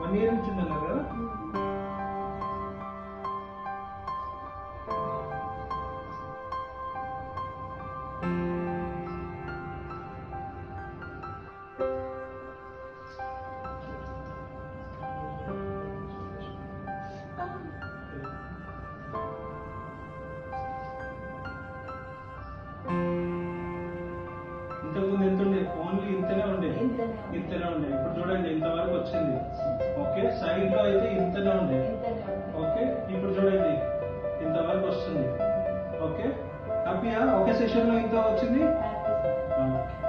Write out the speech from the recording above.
1 year నుంచి ఉందన్నారు కదా. ఇంతకుముందు ఎంత ఉండే? ఓన్లీ ఇంతనే ఉండే. ఇప్పుడు చూడండి ఇంతవరకు వచ్చింది. ఓకే, సైడ్ లో అయితే ఇంతనే ఉండే. ఓకే, ఇప్పుడు చూడండి ఇంతవరకు వస్తుంది. ఓకే, హ్యాపీయా? ఒకే సెషన్ లో ఇంత వచ్చింది. ఓకే.